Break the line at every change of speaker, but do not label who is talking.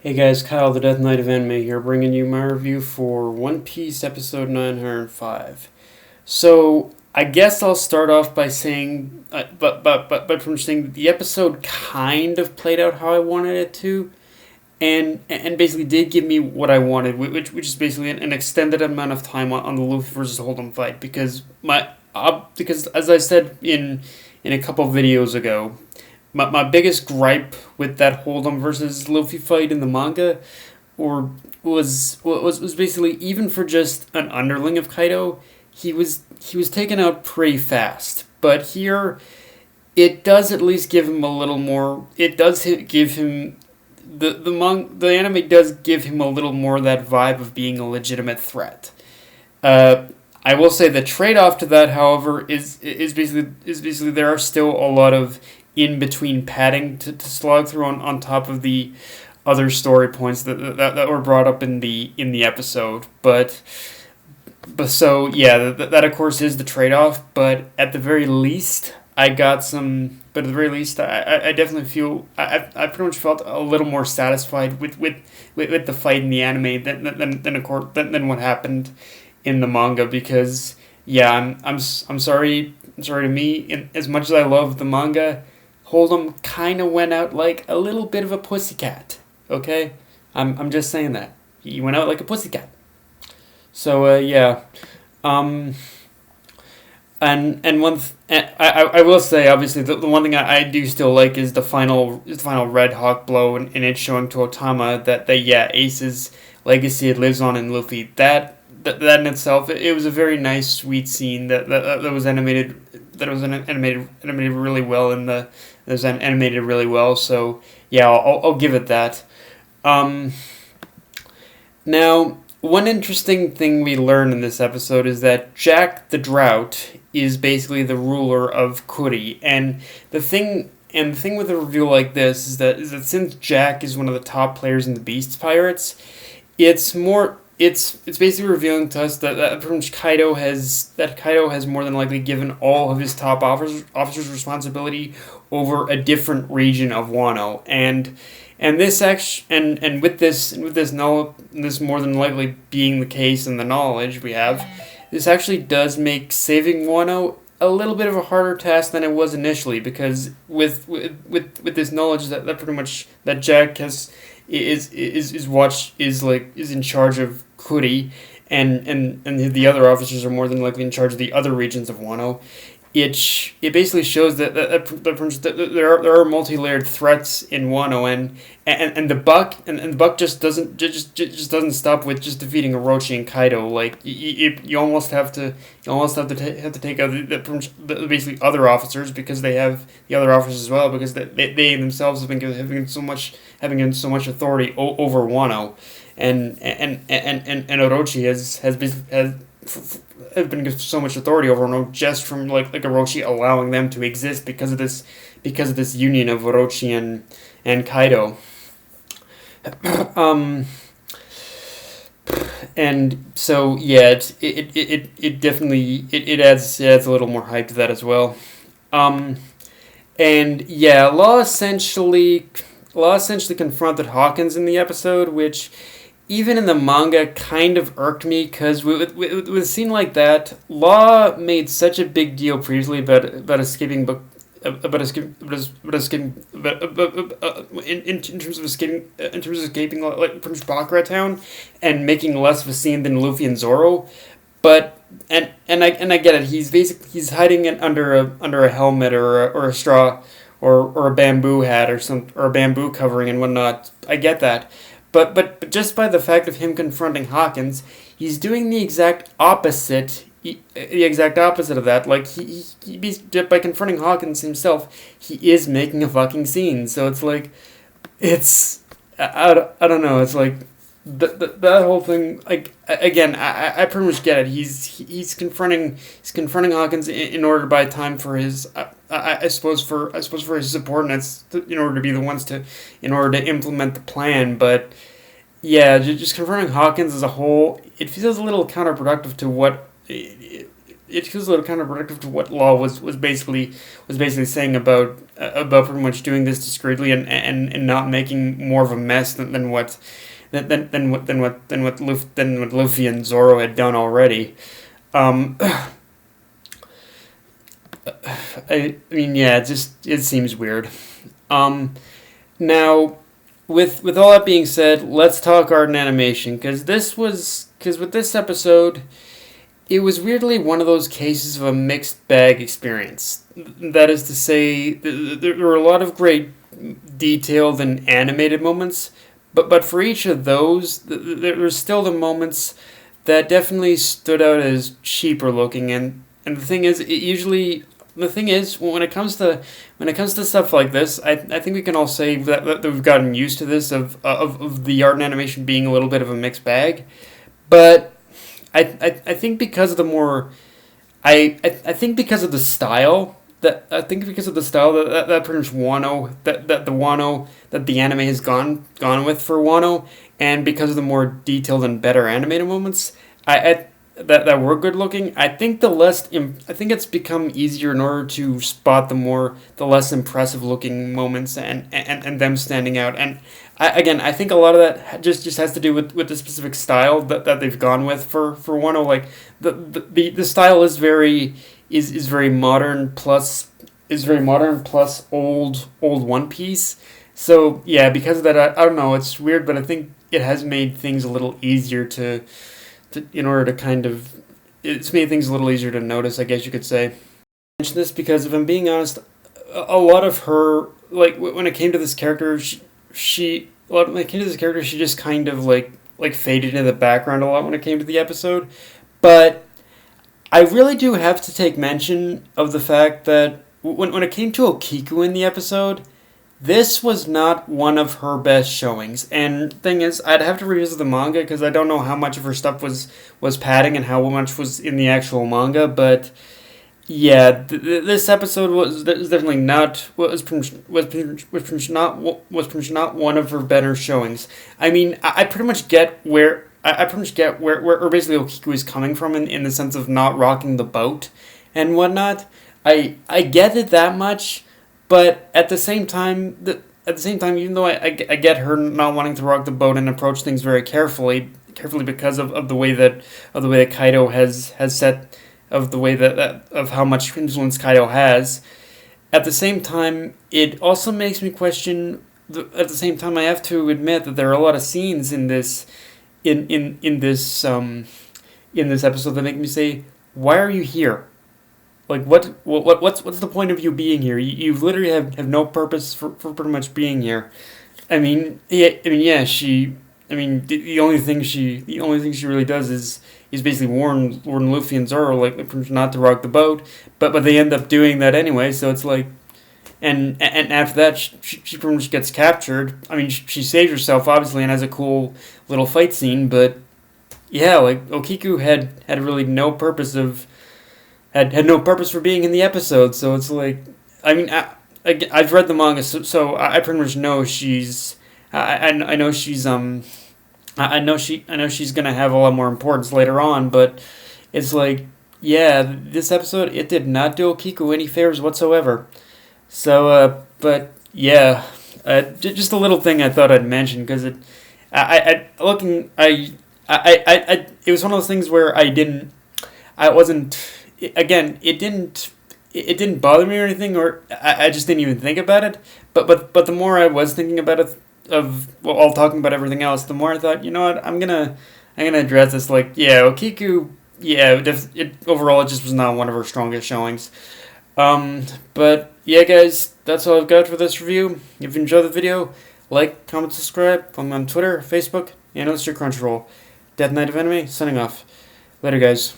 Hey guys, Kyle the Death Knight of Anime here, bringing you my review for One Piece episode 905. So, I guess I'll start off by saying, but from saying the episode kind of played out how I wanted it to, and basically did give me what I wanted, which is basically an extended amount of time on the Luffy versus Holdem fight, because as I said in a couple videos ago, my biggest gripe with that Hold'em versus Luffy fight in the manga, or was basically, even for just an underling of Kaido, he was taken out pretty fast. But here, it does at least give him a little more. It does give him the anime does give him a little more of that vibe of being a legitimate threat. Uh, I will say the trade off to that, however, is basically there are still a lot of in between padding to slog through on top of the other story points that were brought up in the episode. But so yeah, that of course is the trade off. But at the very least, I got some. But at the very least, I definitely feel I pretty much felt a little more satisfied with the fight in the anime than what happened in the manga, because yeah, I'm sorry, to me, as much as I love the manga, Hold'em kind of went out like a little bit of a pussycat. Okay, I'm just saying that he went out like a pussycat. So yeah, um, I will say, obviously, the one thing I do still like is the final Red Hawk blow, and it's showing to O-Tama that yeah, Ace's legacy, it lives on in Luffy. That in itself, it was a very nice, sweet scene that was animated. That was animated really well in the that was animated really well. So yeah, I'll give it that. Um, Now, one interesting thing we learn in this episode is that Jack the Drought is basically the ruler of Kuri, and the thing with a reveal like this is that since Jack is one of the top players in the Beasts Pirates, it's basically revealing to us that pretty much Kaido has more than likely given all of his top officers responsibility over a different region of Wano, and this act and with this knowledge, this more than likely being the case, and the knowledge we have, this actually does make saving Wano a little bit of a harder task than it was initially, because with this knowledge that pretty much that Jack is in charge of Kuri, and the other officers are more than likely in charge of the other regions of Wano. It basically shows that there are multi-layered threats in Wano, and the Buck just doesn't stop with just defeating Orochi and Kaido. Like you almost have to take out basically other officers, because they have the other officers as well, because they themselves have been having so much authority over Wano, and Orochi has been given so much authority over Wano, just from like Orochi allowing them to exist, because of this union of Orochi and Kaido. um and so yeah, it definitely it adds a little more hype to that as well. um and yeah, Law essentially confronted Hawkins in the episode, which even in the manga kind of irked me, because with a scene like that, Law made such a big deal previously about escaping, but about escaping, in terms of escaping like from Bakura Town, and making less of a scene than Luffy and Zoro. But and I get it. He's hiding it under a helmet, or a straw, or a bamboo hat, or a bamboo covering and whatnot. I get that. But just by the fact of him confronting Hawkins, he's doing the exact opposite of that. Like by confronting Hawkins himself, he is making a fucking scene. So it's like, I don't know. It's like that whole thing. Like, again, I pretty much get it. He's confronting Hawkins in order to buy time for his. I suppose for his subordinates, in order to be the ones in order to implement the plan. But yeah, just confronting Hawkins as a whole, it feels a little counterproductive to what it feels a little counterproductive to what Law was basically saying about pretty much doing this discreetly and not making more of a mess than what Luffy and Zoro had done already. I mean, yeah, it seems weird. Now, with all that being said, let's talk art and animation because with this episode, it was weirdly one of those cases of a mixed bag experience. That is to say, there were a lot of great detailed and animated moments, but for each of those, there were still the moments that definitely stood out as cheaper looking. And the thing is, when it comes to stuff like this, I think we can all say that we've gotten used to this of the art and animation being a little bit of a mixed bag, but I think because of the more I think because of the style that pretty much Wano that the anime has gone with for Wano, and because of the more detailed and better animated moments, that were good looking. I think it's become easier in order to spot the less impressive looking moments and them standing out. And I think a lot of that just has to do with the specific style that they've gone with for Wano. Like the style is very modern plus old One Piece. So yeah, because of that, I don't know. It's weird, but I think it has made things a little easier it's made things a little easier to notice, I guess you could say. I mention this because if I'm being honest, a lot of her, like when it came to this character, she just kind of like faded into the background a lot when it came to the episode. But I really do have to take mention of the fact that when it came to O-Kiku in the episode, this was not one of her best showings. And thing is, I'd have to revisit the manga because I don't know how much of her stuff was padding and how much was in the actual manga. But yeah, this episode was definitely not not one of her better showings. I mean, I pretty much get where basically O-Kiku is coming from in the sense of not rocking the boat and whatnot. I get it that much. But at the same time, even though I get her not wanting to rock the boat and approach things very carefully because of the way that Kaido has set of the way that of how much influence Kaido has. At the same time, it also makes me question. At the same time, I have to admit that there are a lot of scenes in this this episode that make me say, "Why are you here? Like what's the point of you being here? You literally have no purpose for pretty much being here." The only thing she really does is basically warn Luffy and Zoro like not to rock the boat, but they end up doing that anyway. So it's like, and after that she pretty much gets captured. I mean, she saves herself obviously and has a cool little fight scene, but yeah, like O-Kiku had really no purpose had no purpose for being in the episode. So it's like, I mean, I've read the manga, so I pretty much know she's I know she's I know she's gonna have a lot more importance later on, but it's like, yeah, this episode, it did not do O-Kiku any favors whatsoever. So but yeah, just a little thing I thought I'd mention because it it was one of those things where it didn't bother me or anything, or I just didn't even think about it. But the more I was thinking about it, while talking about everything else, the more I thought, you know what, I'm gonna address this. Like, yeah, O-Kiku, yeah, overall it just was not one of her strongest showings. But yeah, guys, that's all I've got for this review. If you enjoyed the video, like, comment, subscribe. Follow me on Twitter, Facebook, and it's your Crunchyroll. Death Knight of Anime, signing off. Later, guys.